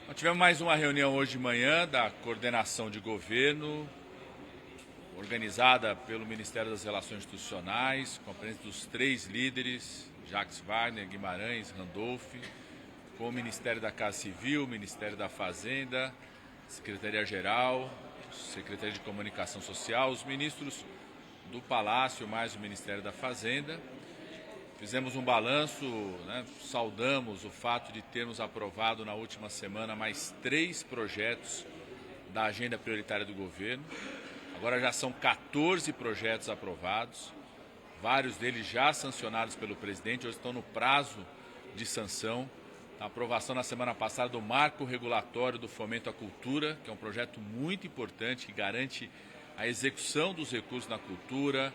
Nós tivemos mais uma reunião hoje de manhã da coordenação de governo, organizada pelo Ministério das Relações Institucionais, com a presença dos 3 líderes, Jacques Wagner, Guimarães, Randolph, com o Ministério da Casa Civil, Ministério da Fazenda, Secretaria-Geral, Secretaria de Comunicação Social, os ministros do Palácio, mais o Ministério da Fazenda. Fizemos um balanço, saudamos o fato de termos aprovado na última semana mais 3 projetos da agenda prioritária do governo. Agora já são 14 projetos aprovados, vários deles já sancionados pelo presidente, hoje estão no prazo de sanção. A aprovação na semana passada do Marco Regulatório do Fomento à Cultura, que é um projeto muito importante que garante a execução dos recursos na cultura,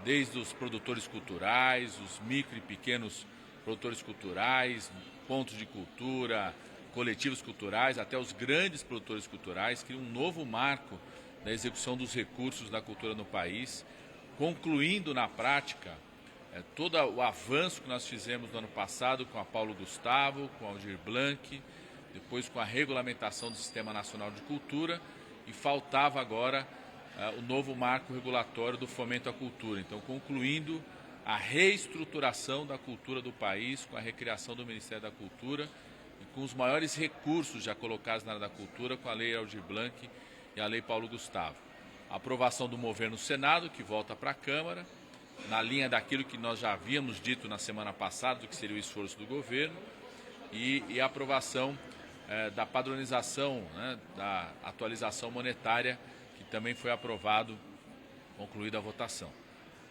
desde os produtores culturais, os micro e pequenos produtores culturais, pontos de cultura, coletivos culturais, até os grandes produtores culturais, cria um novo marco da execução dos recursos da cultura no país, concluindo na prática todo o avanço que nós fizemos no ano passado com a Paulo Gustavo, com a Aldir Blanc, depois com a regulamentação do Sistema Nacional de Cultura, e faltava agora o novo marco regulatório do fomento à cultura. Então, concluindo a reestruturação da cultura do país, com a recriação do Ministério da Cultura e com os maiores recursos já colocados na área da cultura, com a Lei Aldir Blanc e a Lei Paulo Gustavo. A aprovação do Mover no Senado, que volta para a Câmara, na linha daquilo que nós já havíamos dito na semana passada, do que seria o esforço do governo, e a aprovação da padronização, da atualização monetária, que também foi aprovado, concluída a votação.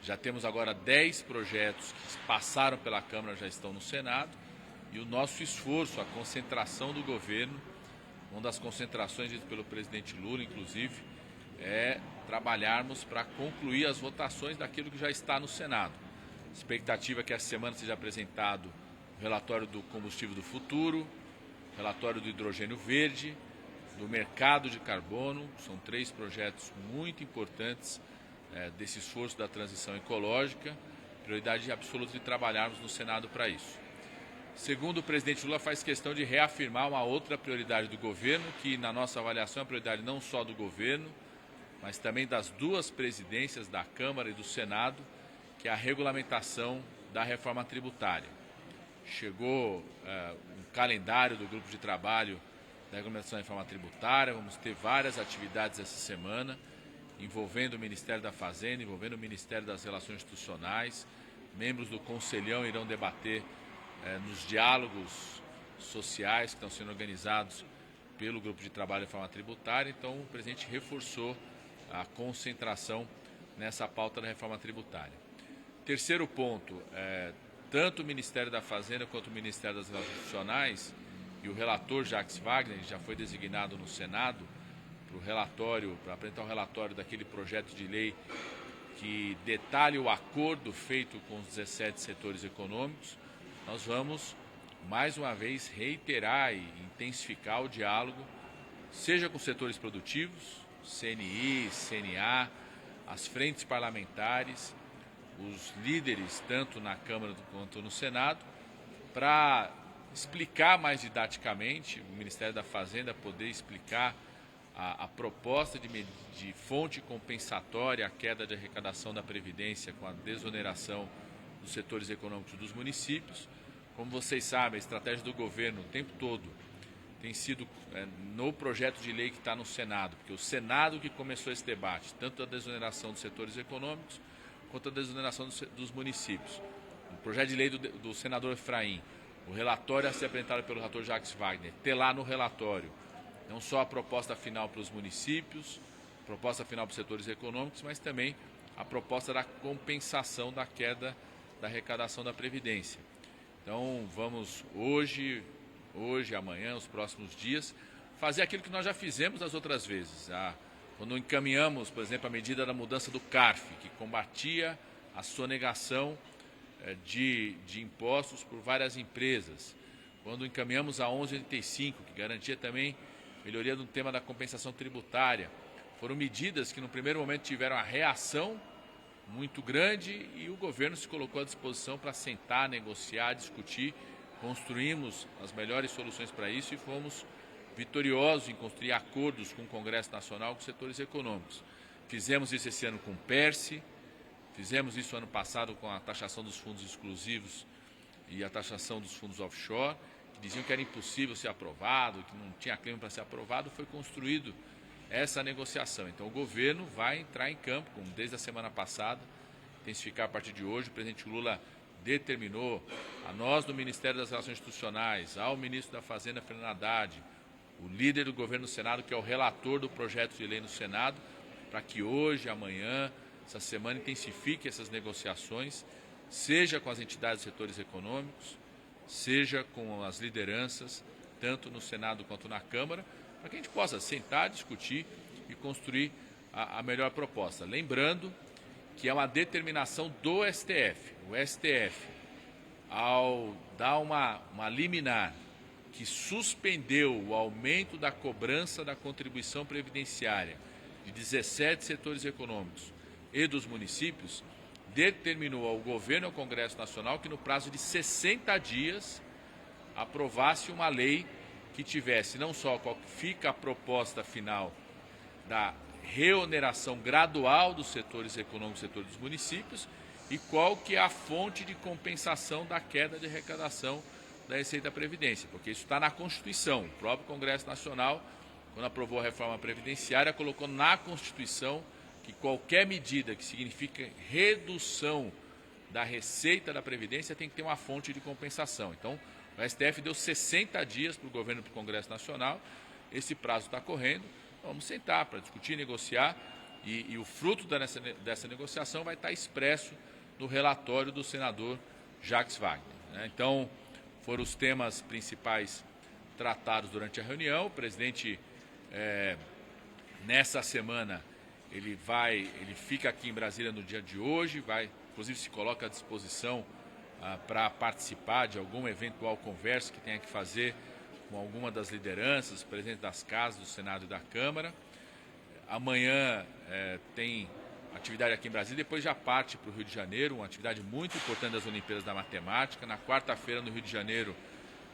Já temos agora 10 projetos que passaram pela Câmara, já estão no Senado, e o nosso esforço, a concentração do governo, uma das concentrações ditas pelo presidente Lula, inclusive, é trabalharmos para concluir as votações daquilo que já está no Senado. A expectativa é que essa semana seja apresentado o relatório do combustível do futuro, o relatório do hidrogênio verde, do mercado de carbono. São 3 projetos muito importantes desse esforço da transição ecológica, prioridade absoluta de trabalharmos no Senado para isso. Segundo, o presidente Lula faz questão de reafirmar uma outra prioridade do governo, que na nossa avaliação é a prioridade não só do governo, mas também das 2 presidências da Câmara e do Senado, que é a regulamentação da reforma tributária. Chegou um calendário do grupo de trabalho da regulamentação da reforma tributária, vamos ter várias atividades essa semana, envolvendo o Ministério da Fazenda, envolvendo o Ministério das Relações Institucionais. Membros do Conselhão irão debater nos diálogos sociais que estão sendo organizados pelo grupo de trabalho da reforma tributária. Então, o presidente reforçou a concentração nessa pauta da reforma tributária. Terceiro ponto, tanto o Ministério da Fazenda quanto o Ministério das Relações Institucionais e o relator Jacques Wagner já foi designado no Senado para apresentar o relatório daquele projeto de lei que detalha o acordo feito com os 17 setores econômicos. Nós vamos, mais uma vez, reiterar e intensificar o diálogo, seja com setores produtivos, CNI, CNA, as frentes parlamentares, os líderes, tanto na Câmara quanto no Senado, para explicar mais didaticamente, o Ministério da Fazenda poder explicar a proposta de fonte compensatória à queda de arrecadação da Previdência com a desoneração dos setores econômicos dos municípios. Como vocês sabem, a estratégia do governo o tempo todo tem sido no projeto de lei que está no Senado, porque o Senado que começou esse debate, tanto da desoneração dos setores econômicos quanto da desoneração dos municípios. O projeto de lei do senador Efraim, o relatório a ser apresentado pelo relator Jacques Wagner, ter lá no relatório não só a proposta final para os municípios, a proposta final para os setores econômicos, mas também a proposta da compensação da queda da arrecadação da Previdência. Então, vamos hoje, amanhã, os próximos dias, fazer aquilo que nós já fizemos as outras vezes. Quando encaminhamos, por exemplo, a medida da mudança do CARF, que combatia a sonegação de impostos por várias empresas. Quando encaminhamos a 1185, que garantia também melhoria no tema da compensação tributária. Foram medidas que, no primeiro momento, tiveram a reação muito grande e o governo se colocou à disposição para sentar, negociar, discutir. Construímos as melhores soluções para isso e fomos vitoriosos em construir acordos com o Congresso Nacional, com os setores econômicos. Fizemos isso esse ano com o PERSE, fizemos isso ano passado com a taxação dos fundos exclusivos e a taxação dos fundos offshore, que diziam que era impossível ser aprovado, que não tinha clima para ser aprovado. Foi construído essa negociação. Então o governo vai entrar em campo, como desde a semana passada, intensificar a partir de hoje. O presidente Lula determinou a nós do Ministério das Relações Institucionais, ao ministro da Fazenda, Fernando Haddad, o líder do governo no Senado, que é o relator do projeto de lei no Senado, para que hoje, amanhã, essa semana, intensifique essas negociações, seja com as entidades dos setores econômicos, seja com as lideranças, tanto no Senado quanto na Câmara, para que a gente possa sentar, discutir e construir a melhor proposta. Lembrando que é uma determinação do STF. O STF, ao dar uma liminar que suspendeu o aumento da cobrança da contribuição previdenciária de 17 setores econômicos e dos municípios, determinou ao governo e ao Congresso Nacional que no prazo de 60 dias aprovasse uma lei que tivesse não só qual fica a proposta final da reoneração gradual dos setores econômicos e setores dos municípios e qual que é a fonte de compensação da queda de arrecadação da Receita da Previdência, porque isso está na Constituição. O próprio Congresso Nacional, quando aprovou a reforma previdenciária, colocou na Constituição que qualquer medida que signifique redução da receita da Previdência tem que ter uma fonte de compensação. Então, o STF deu 60 dias para o governo e para o Congresso Nacional. Esse prazo está correndo. Vamos sentar para discutir, negociar e o fruto dessa negociação vai estar expresso no relatório do senador Jacques Wagner, né? Então, foram os temas principais tratados durante a reunião. O presidente, nessa semana, ele fica aqui em Brasília no dia de hoje, inclusive se coloca à disposição para participar de alguma eventual conversa que tenha que fazer com alguma das lideranças, presidentes das casas, do Senado e da Câmara. Amanhã tem atividade aqui em Brasília, depois já parte para o Rio de Janeiro, uma atividade muito importante das Olimpíadas da Matemática. Na quarta-feira, no Rio de Janeiro,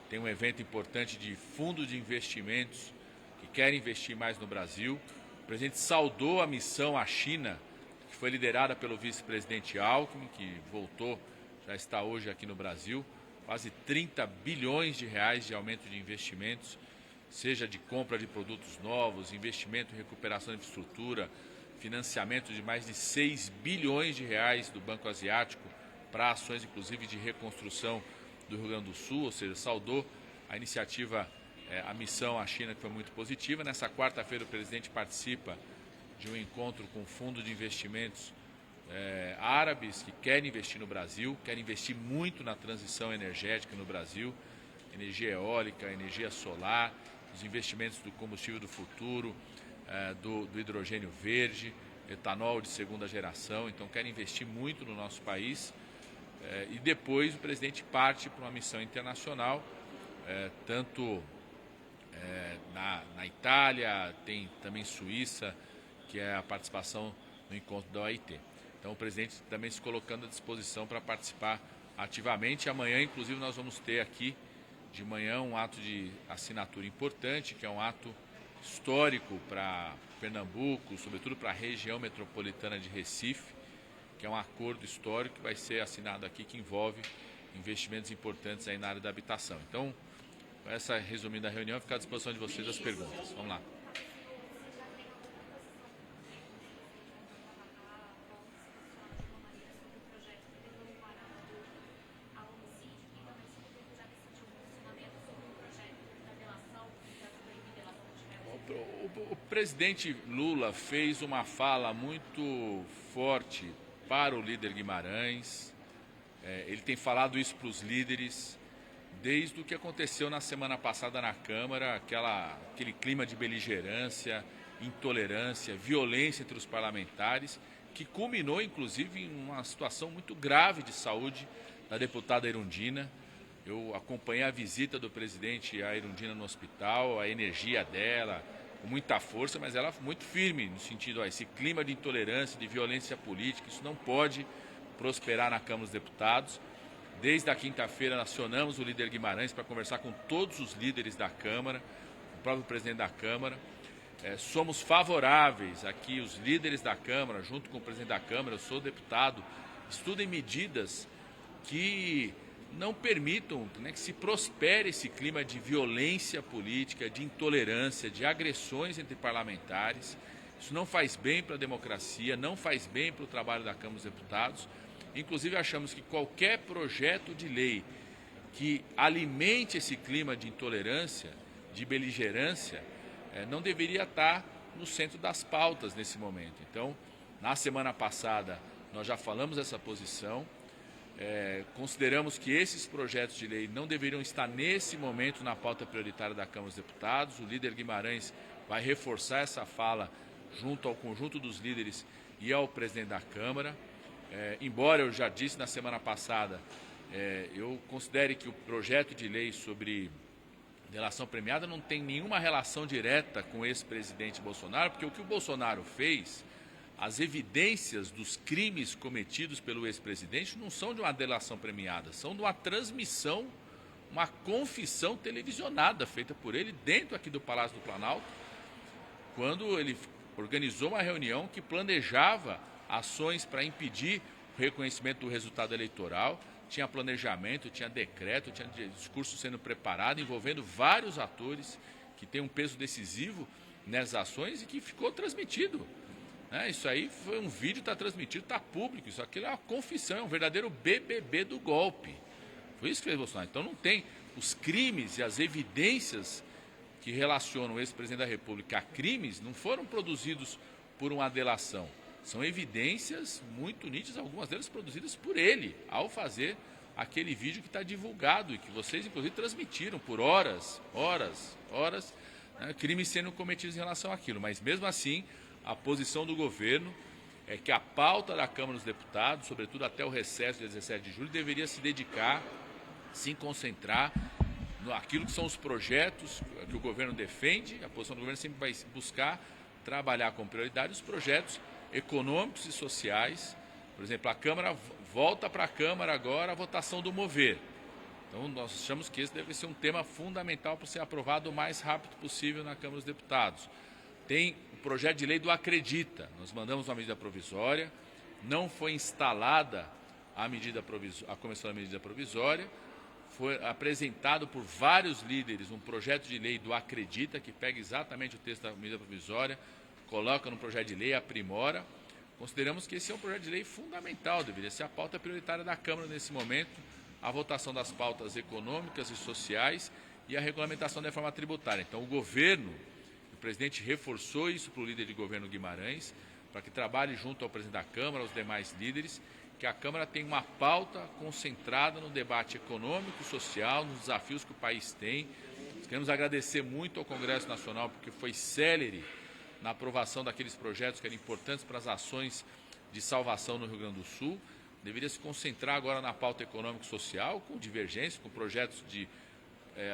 tem um evento importante de fundos de investimentos que querem investir mais no Brasil. O presidente saudou a missão à China, que foi liderada pelo vice-presidente Alckmin, que voltou, já está hoje aqui no Brasil. Quase 30 bilhões de reais de aumento de investimentos, seja de compra de produtos novos, investimento em recuperação de infraestrutura, financiamento de mais de 6 bilhões de reais do Banco Asiático para ações, inclusive, de reconstrução do Rio Grande do Sul, ou seja, saudou a iniciativa, a missão à China, que foi muito positiva. Nessa quarta-feira, o presidente participa de um encontro com o Fundo de Investimentos árabes que querem investir no Brasil, querem investir muito na transição energética no Brasil, energia eólica, energia solar, os investimentos do combustível do futuro, do hidrogênio verde, etanol de segunda geração. Então querem investir muito no nosso país. E depois o presidente parte para uma missão internacional, tanto na Itália, tem também Suíça, que é a participação no encontro da OIT. Então o presidente também se colocando à disposição para participar ativamente. Amanhã, inclusive, nós vamos ter aqui de manhã um ato de assinatura importante, que é um ato histórico para Pernambuco, sobretudo para a região metropolitana de Recife, que é um acordo histórico que vai ser assinado aqui, que envolve investimentos importantes aí na área da habitação. Então, essa resumindo a reunião, fica à disposição de vocês as perguntas. Vamos lá. O presidente Lula fez uma fala muito forte para o líder Guimarães. Ele tem falado isso para os líderes desde o que aconteceu na semana passada na Câmara, aquele clima de beligerância, intolerância, violência entre os parlamentares, que culminou inclusive em uma situação muito grave de saúde da deputada Erundina. Eu acompanhei a visita do presidente à Erundina no hospital, a energia dela, com muita força, mas ela muito firme no sentido, esse clima de intolerância, de violência política, isso não pode prosperar na Câmara dos Deputados. Desde a quinta-feira, acionamos o líder Guimarães para conversar com todos os líderes da Câmara, próprio presidente da Câmara. Somos favoráveis aqui, os líderes da Câmara, junto com o presidente da Câmara, eu sou deputado, estudem medidas que não permitam, né, que se prospere esse clima de violência política, de intolerância, de agressões entre parlamentares. Isso não faz bem para a democracia, não faz bem para o trabalho da Câmara dos Deputados. Inclusive, achamos que qualquer projeto de lei que alimente esse clima de intolerância, de beligerância, não deveria estar no centro das pautas nesse momento. Então, na semana passada, nós já falamos essa posição. Consideramos que esses projetos de lei não deveriam estar nesse momento na pauta prioritária da Câmara dos Deputados. O líder Guimarães vai reforçar essa fala junto ao conjunto dos líderes e ao presidente da Câmara. Embora eu já disse na semana passada, eu considere que o projeto de lei sobre delação premiada não tem nenhuma relação direta com o ex-presidente Bolsonaro, porque o que o Bolsonaro fez, as evidências dos crimes cometidos pelo ex-presidente não são de uma delação premiada, são de uma transmissão, uma confissão televisionada feita por ele dentro aqui do Palácio do Planalto, quando ele organizou uma reunião que planejava ações para impedir o reconhecimento do resultado eleitoral. Tinha planejamento, tinha decreto, tinha discurso sendo preparado, envolvendo vários atores que têm um peso decisivo nessas ações e que ficou transmitido. Isso aí foi um vídeo, está transmitido, está público. Isso aqui é uma confissão, é um verdadeiro BBB do golpe. Foi isso que fez Bolsonaro. Então não tem os crimes e as evidências que relacionam o ex-presidente da República a crimes, não foram produzidos por uma delação. São evidências muito nítidas, algumas delas produzidas por ele, ao fazer aquele vídeo que está divulgado e que vocês, inclusive, transmitiram por horas, crimes sendo cometidos em relação àquilo. Mas, mesmo assim, a posição do governo é que a pauta da Câmara dos Deputados, sobretudo até o recesso de 17 de julho, deveria se dedicar, se concentrar naquilo que são os projetos que o governo defende. A posição do governo sempre vai buscar trabalhar com prioridade os projetos econômicos e sociais. Por exemplo, a Câmara volta para a Câmara agora a votação do Mover. Então, nós achamos que esse deve ser um tema fundamental para ser aprovado o mais rápido possível na Câmara dos Deputados. Tem o projeto de lei do Acredita. Nós mandamos uma medida provisória, não foi instalada a comissão da medida provisória, foi apresentado por vários líderes um projeto de lei do Acredita, que pega exatamente o texto da medida provisória, coloca no projeto de lei, aprimora. Consideramos que esse é um projeto de lei fundamental, deveria ser a pauta prioritária da Câmara nesse momento, a votação das pautas econômicas e sociais e a regulamentação da reforma tributária. Então, o governo, o presidente reforçou isso para o líder de governo Guimarães, para que trabalhe junto ao presidente da Câmara, aos demais líderes, que a Câmara tenha uma pauta concentrada no debate econômico e social, nos desafios que o país tem. Nós queremos agradecer muito ao Congresso Nacional, porque foi célere na aprovação daqueles projetos que eram importantes para as ações de salvação no Rio Grande do Sul. Deveria se concentrar agora na pauta econômico-social, com divergência, com projetos de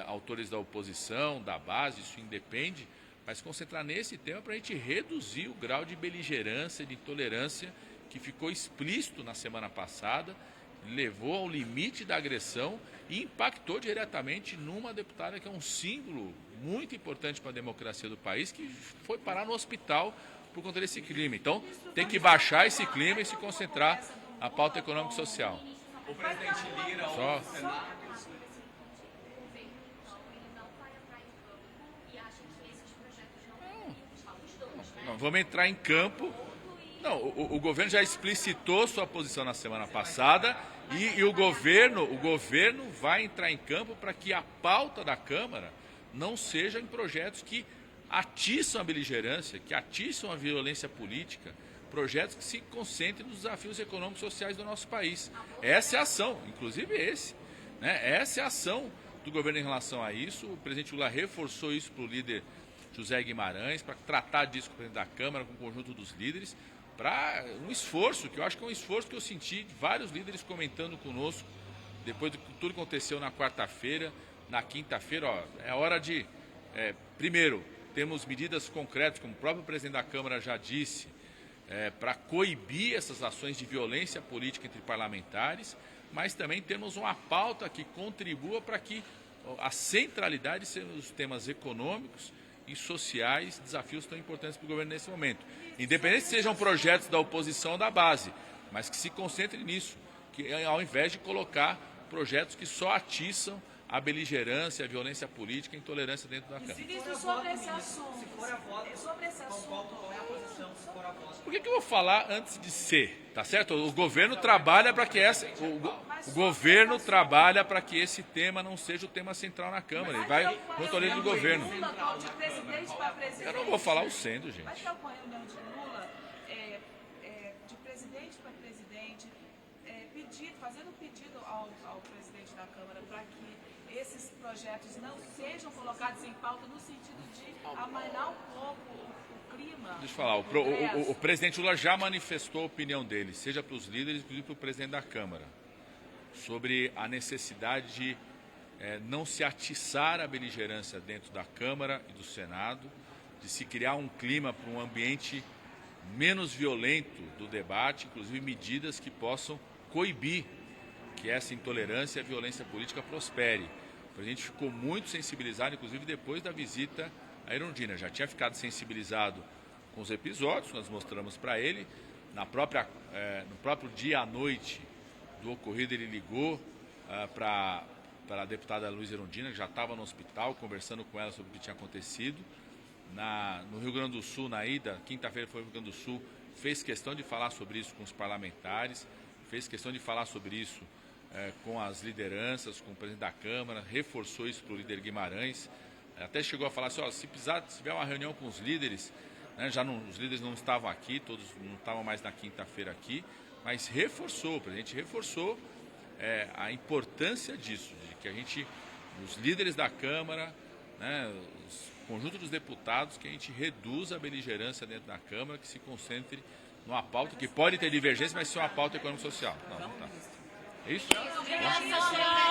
autores da oposição, da base, isso independe, mas concentrar nesse tema para a gente reduzir o grau de beligerância, de intolerância que ficou explícito na semana passada, levou ao limite da agressão e impactou diretamente numa deputada que é um símbolo muito importante para a democracia do país, que foi parar no hospital por conta desse crime. Então, tem que baixar esse clima e se concentrar na pauta econômica e social. O presidente Lira, Só... Não, vamos entrar em campo. Não, o governo já explicitou sua posição na semana passada e o governo vai entrar em campo para que a pauta da Câmara não seja em projetos que atiçam a beligerância, que atiçam a violência política, projetos que se concentrem nos desafios econômicos e sociais do nosso país. Essa é a ação, inclusive essa é a ação do governo em relação a isso. O presidente Lula reforçou isso para o líder José Guimarães, para tratar disso com o presidente da Câmara, com o conjunto dos líderes, para um esforço, que eu acho que é um esforço que eu senti de vários líderes comentando conosco, depois de tudo que aconteceu na quarta-feira, na quinta-feira. É hora de, primeiro, temos medidas concretas, como o próprio presidente da Câmara já disse, para coibir essas ações de violência política entre parlamentares, mas também temos uma pauta que contribua para que a centralidade ser os temas econômicos e sociais, desafios tão importantes para o governo nesse momento. Independente se sejam projetos da oposição ou da base, mas que se concentre nisso, que ao invés de colocar projetos que só atiçam a beligerância, a violência política e a intolerância dentro da Câmara. Ministro, sobre esse assunto, qual é a posição se for a voto? Por que eu vou falar antes de ser? Tá certo? O governo trabalha para que o governo trabalha para que esse tema não seja o tema central na Câmara. Ele vai no toledo do governo. De presidente para presidente. Eu não vou falar o sendo, gente. Vai ter uma reunião de Lula, de presidente para presidente, fazendo pedido ao presidente da Câmara para que esses projetos não sejam colocados em pauta no sentido de amainar um pouco o clima. Deixa eu falar, o presidente Lula já manifestou a opinião dele, seja para os líderes, inclusive para o presidente da Câmara, sobre a necessidade de não se atiçar a beligerância dentro da Câmara e do Senado, de se criar um clima para um ambiente menos violento do debate, inclusive medidas que possam coibir que essa intolerância e a violência política prospere. O presidente ficou muito sensibilizado, inclusive depois da visita à Erundina. Já tinha ficado sensibilizado com os episódios, nós mostramos para ele. No próprio dia à noite do ocorrido, ele ligou para a deputada Luísa Erundina, que já estava no hospital, conversando com ela sobre o que tinha acontecido. No Rio Grande do Sul, na ida, quinta-feira foi no Rio Grande do Sul, fez questão de falar sobre isso com os parlamentares, fez questão de falar sobre isso com as lideranças, com o presidente da Câmara, reforçou isso para o líder Guimarães, até chegou a falar assim, se tiver uma reunião com os líderes, né, os líderes não estavam aqui, todos não estavam mais na quinta-feira aqui, mas o presidente reforçou a importância disso, de que os líderes da Câmara, né, o conjunto dos deputados, que a gente reduza a beligerância dentro da Câmara, que se concentre numa pauta que pode ter divergência, mas ser uma pauta econômico-social. Não tá. É isso? Obrigada, senhora.